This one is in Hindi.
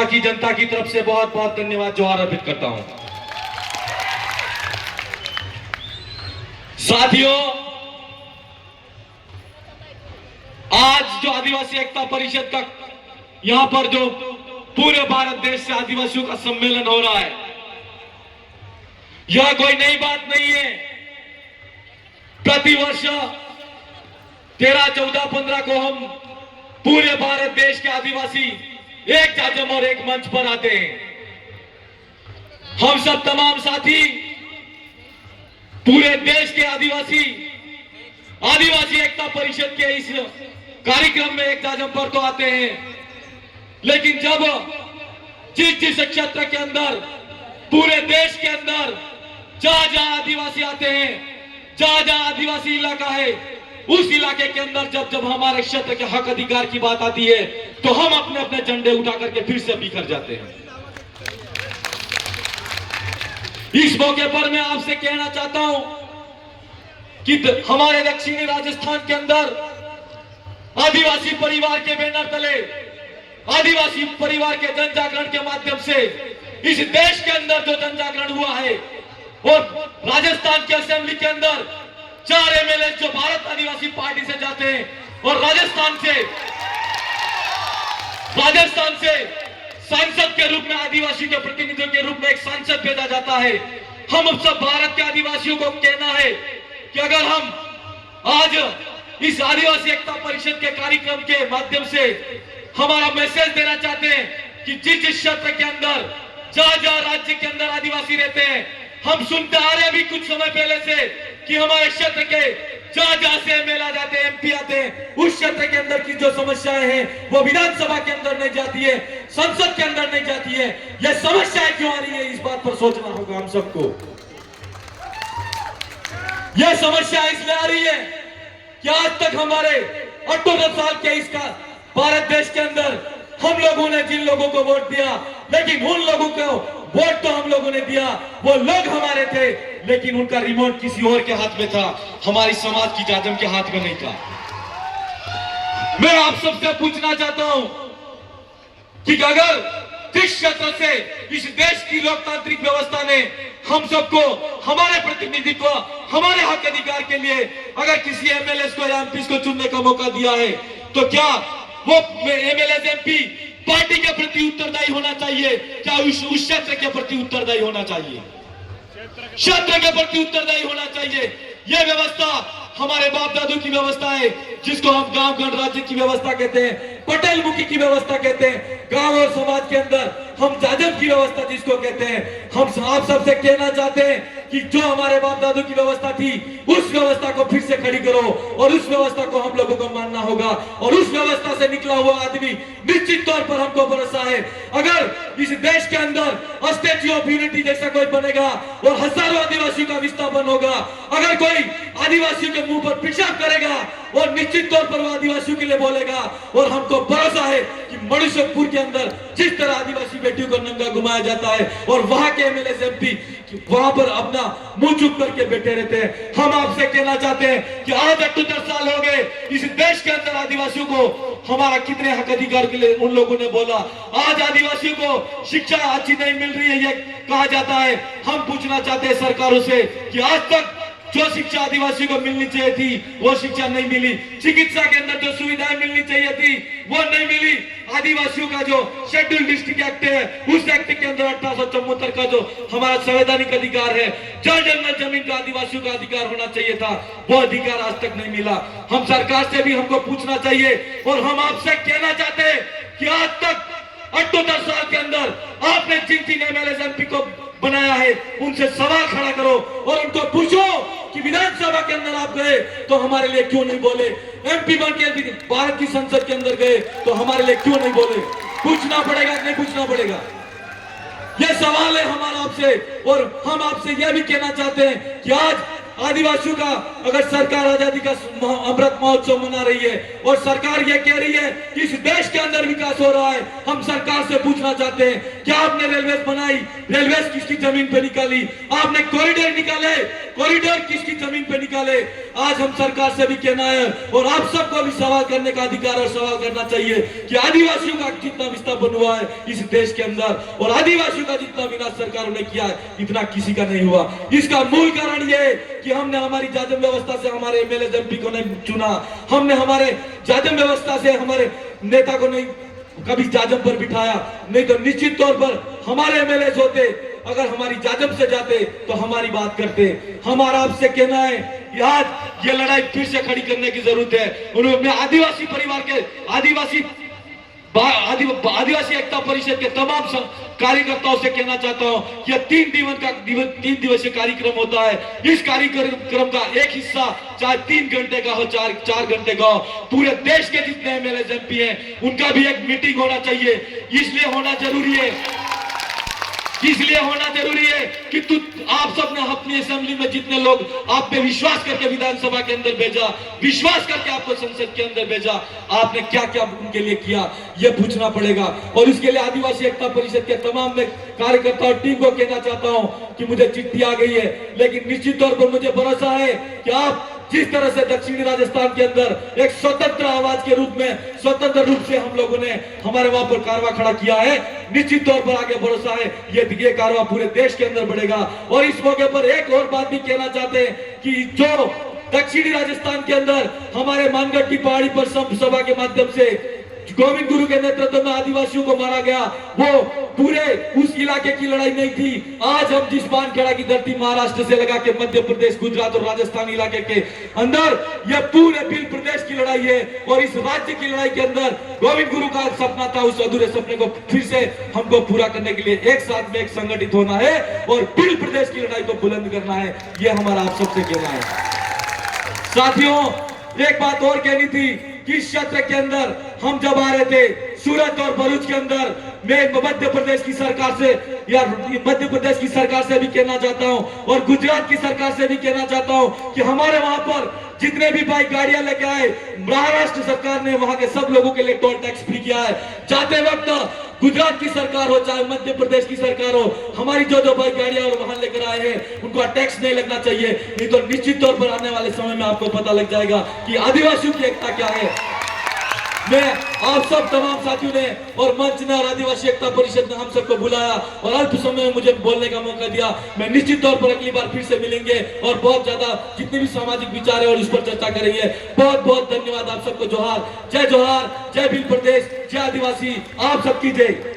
की जनता की तरफ से बहुत बहुत धन्यवाद जोहार अर्पित करता हूं। साथियों, आज जो आदिवासी एकता परिषद का यहां पर जो पूरे भारत देश से आदिवासियों का सम्मेलन हो रहा है, यह कोई नई बात नहीं है। प्रतिवर्ष 13, 14, 15 को हम पूरे भारत देश के आदिवासी एक जाजम और एक मंच पर आते हैं। हम सब तमाम साथी पूरे देश के आदिवासी एकता परिषद के इस कार्यक्रम में एक जाजम पर तो आते हैं, लेकिन जब जिस क्षेत्र के अंदर पूरे देश के अंदर जहां आदिवासी आते हैं, जहां आदिवासी इलाका है, उस इलाके के अंदर जब हमारे क्षेत्र के हक अधिकार की बात आती है तो हम अपने अपने झंडे उठा करके फिर से बिखर जाते हैं। इस मौके पर मैं आपसे कहना चाहता हूं कि हमारे दक्षिणी राजस्थान के अंदर आदिवासी परिवार के बैनर तले, आदिवासी परिवार के जन जागरण के माध्यम से इस देश के अंदर जो जन जागरण हुआ है, और राजस्थान के असेंबली के अंदर 4 एमएलए जो भारत आदिवासी पार्टी से जाते हैं, और राजस्थान से सांसद के रूप में आदिवासी के प्रतिनिधियों के रूप में एक सांसद भेजा जाता है। हम सब भारत के आदिवासियों को कहना है कि अगर हम आज इस आदिवासी एकता परिषद के कार्यक्रम के माध्यम से हमारा मैसेज देना चाहते हैं कि जिस क्षेत्र के अंदर जहां राज्य के अंदर आदिवासी रहते हैं, हम सुनते आ रहे हैं अभी कुछ समय पहले से कि हमारे क्षेत्र के जहां से एमएलए आ जाते हैं, एमपी आते हैं, उस क्षेत्र के अंदर की जो समस्याएं हैं वो विधानसभा के अंदर नहीं जाती है, संसद के अंदर नहीं जाती है। ये समस्याएं क्यों आ रही है, इस बात पर सोचना होगा हम सबको। यह समस्या इसलिए आ रही है कि आज तक हमारे 78 साल के इसका भारत देश के अंदर हम लोगों ने जिन लोगों को वोट दिया, लेकिन उन लोगों को वोट तो हम लोगों ने दिया, वो लोग हमारे थे, लेकिन उनका रिमोट किसी और के हाथ में था, हमारी समाज की जाजम के हाथ में नहीं था। मैं आप सबसे पूछना चाहता हूं कि अगर जिस क्षेत्र से इस देश की लोकतांत्रिक व्यवस्था ने हम सबको, हमारे प्रतिनिधि को, हमारे हक अधिकार के लिए अगर किसी एमएलए को या एमपी को चुनने का मौका दिया है, तो क्या वो एमएलए एमपी पार्टी के प्रति उत्तरदायी होना चाहिए? क्या उस क्षेत्र के प्रति उत्तरदायी होना चाहिए? क्षेत्र के प्रति उत्तरदायी होना चाहिए। यह व्यवस्था हमारे बाप दादू की व्यवस्था है, जिसको हम गांव गणराज्य की व्यवस्था कहते हैं, पटेल मुखी की व्यवस्था कहते हैं। गांव और समाज के अंदर हम जाजम की व्यवस्था जिसको कहते हैं, हम आप सबसे कहना चाहते हैं कि जो हमारे बाप दादू की व्यवस्था थी, उस व्यवस्था को फिर से खड़ी करो, और उस व्यवस्था को हम लोगों को मानना होगा। और उस व्यवस्था से निकला हुआ आदमी निश्चित तौर पर हमको भरोसा है, अगर इस देश के अंदर स्टैच्यू ऑफ यूनिटी जैसा कोई बनेगा और हजारों आदिवासियों का विस्थापन होगा, अगर कोई आदिवासियों के मुंह पर पेशाब करेगा और निश्चित तौर पर वो आदिवासियों के लिए बोलेगा, और हमको भरोसा है कि मणिशपुर के अंदर जिस तरह आदिवासी बेटियों को नंगा घुमाया जाता है और वहां के एमएलए एमपी वहां पर अपना मुंह चुप करके बैठे रहते हैं, हम आपसे कहना चाहते हैं कि आज 78 साल हो गए इस देश के अंदर आदिवासियों को हमारा कितने हक अधिकार के लिए उन लोगों ने बोला। आज आदिवासियों को शिक्षा अच्छी नहीं मिल रही है, ये कहा जाता है। हम पूछना चाहते हैं सरकारों से कि आज तक जो शिक्षा आदिवासियों को मिलनी चाहिए थी वो शिक्षा नहीं मिली, चिकित्सा के अंदर जो सुविधाएं मिलनी चाहिए थी वो नहीं मिली। आदिवासियों का जो शेड्यूल डिस्ट्रिक्ट एक्ट है, उस एक्ट के अंदर 1874 का जो हमारा संवैधानिक अधिकार है, जल जंगल जमीन का आदिवासियों का अधिकार होना चाहिए था, वो अधिकार आज तक नहीं मिला। हम सरकार से भी हमको पूछना चाहिए, और हम आपसे कहना चाहते हैं कि आज तक 78 साल के अंदर आपने जिन एमएलए एमपी को बनाया है, उनसे सवाल खड़ा करो और उनको पूछो कि विधानसभा के अंदर आप गए तो हमारे लिए क्यों नहीं बोले, एमपी बन के भारत की संसद के अंदर गए तो हमारे लिए क्यों नहीं बोले। पूछना पड़ेगा कि नहीं पूछना पड़ेगा? यह सवाल है हमारा आपसे, और हम आपसे यह भी कहना चाहते हैं कि आज आदिवासियों का अगर सरकार आजादी का अमृत महोत्सव मना रही है और सरकार ये कह रही है कि इस देश के अंदर विकास हो रहा है, हम सरकार से पूछना चाहते हैं, क्या आपने रेलवे बनाई? रेलवे किसकी जमीन पे निकाली? आपने कॉरिडोर निकाले? कॉरिडोर किसकी जमीन पे निकाले? आज हम सरकार से भी कहना है और आप सबको भी सवाल करने का अधिकार और सवाल करना चाहिए कि आदिवासियों का जितना विस्थापन हुआ है इस देश के अंदर और आदिवासियों का जितना विनाश सरकारों ने किया है इतना किसी का नहीं हुआ। इसका मूल कारण यह है कि हमने हमारी जाजम व्यवस्था से हमारे एमएलए एमपी को नहीं चुना, हमने हमारे जाजम व्यवस्था से हमारे नेता को नहीं कभी जाजम पर बिठाया, नहीं तो निश्चित तौर पर हमारे एमएलए होते अगर हमारी जाजम से जाते तो हमारी बात करते। हमारा आपसे कहना है कि आज ये लड़ाई फिर से खड़ी करने की जरूरत है। उन्होंने आदिवासी परिवार के आदिवासी एकता परिषद के तमाम कार्यकर्ताओं से कहना चाहता हूं कि यह 3 दिवसीय कार्यक्रम होता है। इस कार्यक्रम का एक हिस्सा चाहे 3 घंटे का हो, 4 घंटे का हो, पूरे देश के जितने एमएलए एमपी हैं उनका भी एक मीटिंग होना चाहिए। इसलिए होना जरूरी है कि आप सबने अपनी असेंबली में जितने लोग आप पे विश्वास करके विधानसभा के अंदर भेजा, विश्वास करके आपको संसद के अंदर भेजा, आपने क्या क्या उनके लिए किया ये पूछना पड़ेगा। और इसके लिए आदिवासी एकता परिषद के तमाम कार्यकर्ता और टीम को कहना चाहता हूं कि मुझे चिट्ठी आ गई है, लेकिन निश्चित तौर पर मुझे भरोसा है कि आप जिस तरह से दक्षिणी राजस्थान के अंदर एक स्वतंत्र आवाज के रूप में स्वतंत्र रूप से हम लोगों ने हमारे वहां पर कारवा खड़ा किया है, निश्चित तौर पर आगे भरोसा है ये कारवा पूरे देश के अंदर बढ़ेगा। और इस मौके पर एक और बात भी कहना चाहते हैं कि जो दक्षिणी राजस्थान के अंदर हमारे मानगढ़ की पहाड़ी पर सभा के माध्यम से गोविंद गुरु के नेतृत्व में आदिवासियों को मारा गया, वो पूरे उस इलाके की लड़ाई नहीं थी। आज हम जिस बानखेड़ा की धरती महाराष्ट्र से लगा के मध्य प्रदेश, गुजरात और राजस्थान इलाके के अंदर यह पूरे बिल प्रदेश की लड़ाई है। और इस राज्य की लड़ाई के अंदर गोविंद गुरु का सपना था, उस अधूरे सपने को फिर से हमको पूरा करने के लिए एक साथ में एक संगठित होना है और बिल प्रदेश की लड़ाई को बुलंद करना है। यह हमारा आप सबसे कहना है। साथियों, एक बात और कहनी थी कि इस क्षेत्र के अंदर हम जब आ रहे थे सूरत और भरूच के अंदर, मैं मध्य प्रदेश की सरकार से या मध्य प्रदेश की सरकार से भी कहना चाहता हूं और गुजरात की सरकार से भी कहना चाहता हूं कि हमारे वहां पर जितने भी बाइक गाड़ियां लेके आए, महाराष्ट्र सरकार ने वहां के सब लोगों के लिए टोल टैक्स फ्री किया है। जाते वक्त गुजरात की सरकार हो चाहे मध्य प्रदेश की सरकार हो, हमारी जो बाइक गाड़ियां और वहां लेकर आए हैं उनको टैक्स नहीं लगना चाहिए, नहीं तो निश्चित तौर पर आने वाले समय में आपको पता लग जाएगा कि आदिवासियों की एकता क्या है। मैं आप सब तमाम साथियों ने और मंच ने और आदिवासी एकता परिषद ने हम सबको बुलाया और अल्प समय में मुझे बोलने का मौका दिया। मैं निश्चित तौर पर अगली बार फिर से मिलेंगे और बहुत ज्यादा जितने भी सामाजिक विचार है और उस पर चर्चा करेंगे। बहुत बहुत धन्यवाद आप सबको। जोहार, जय भील प्रदेश, जय आदिवासी, आप सबकी जय।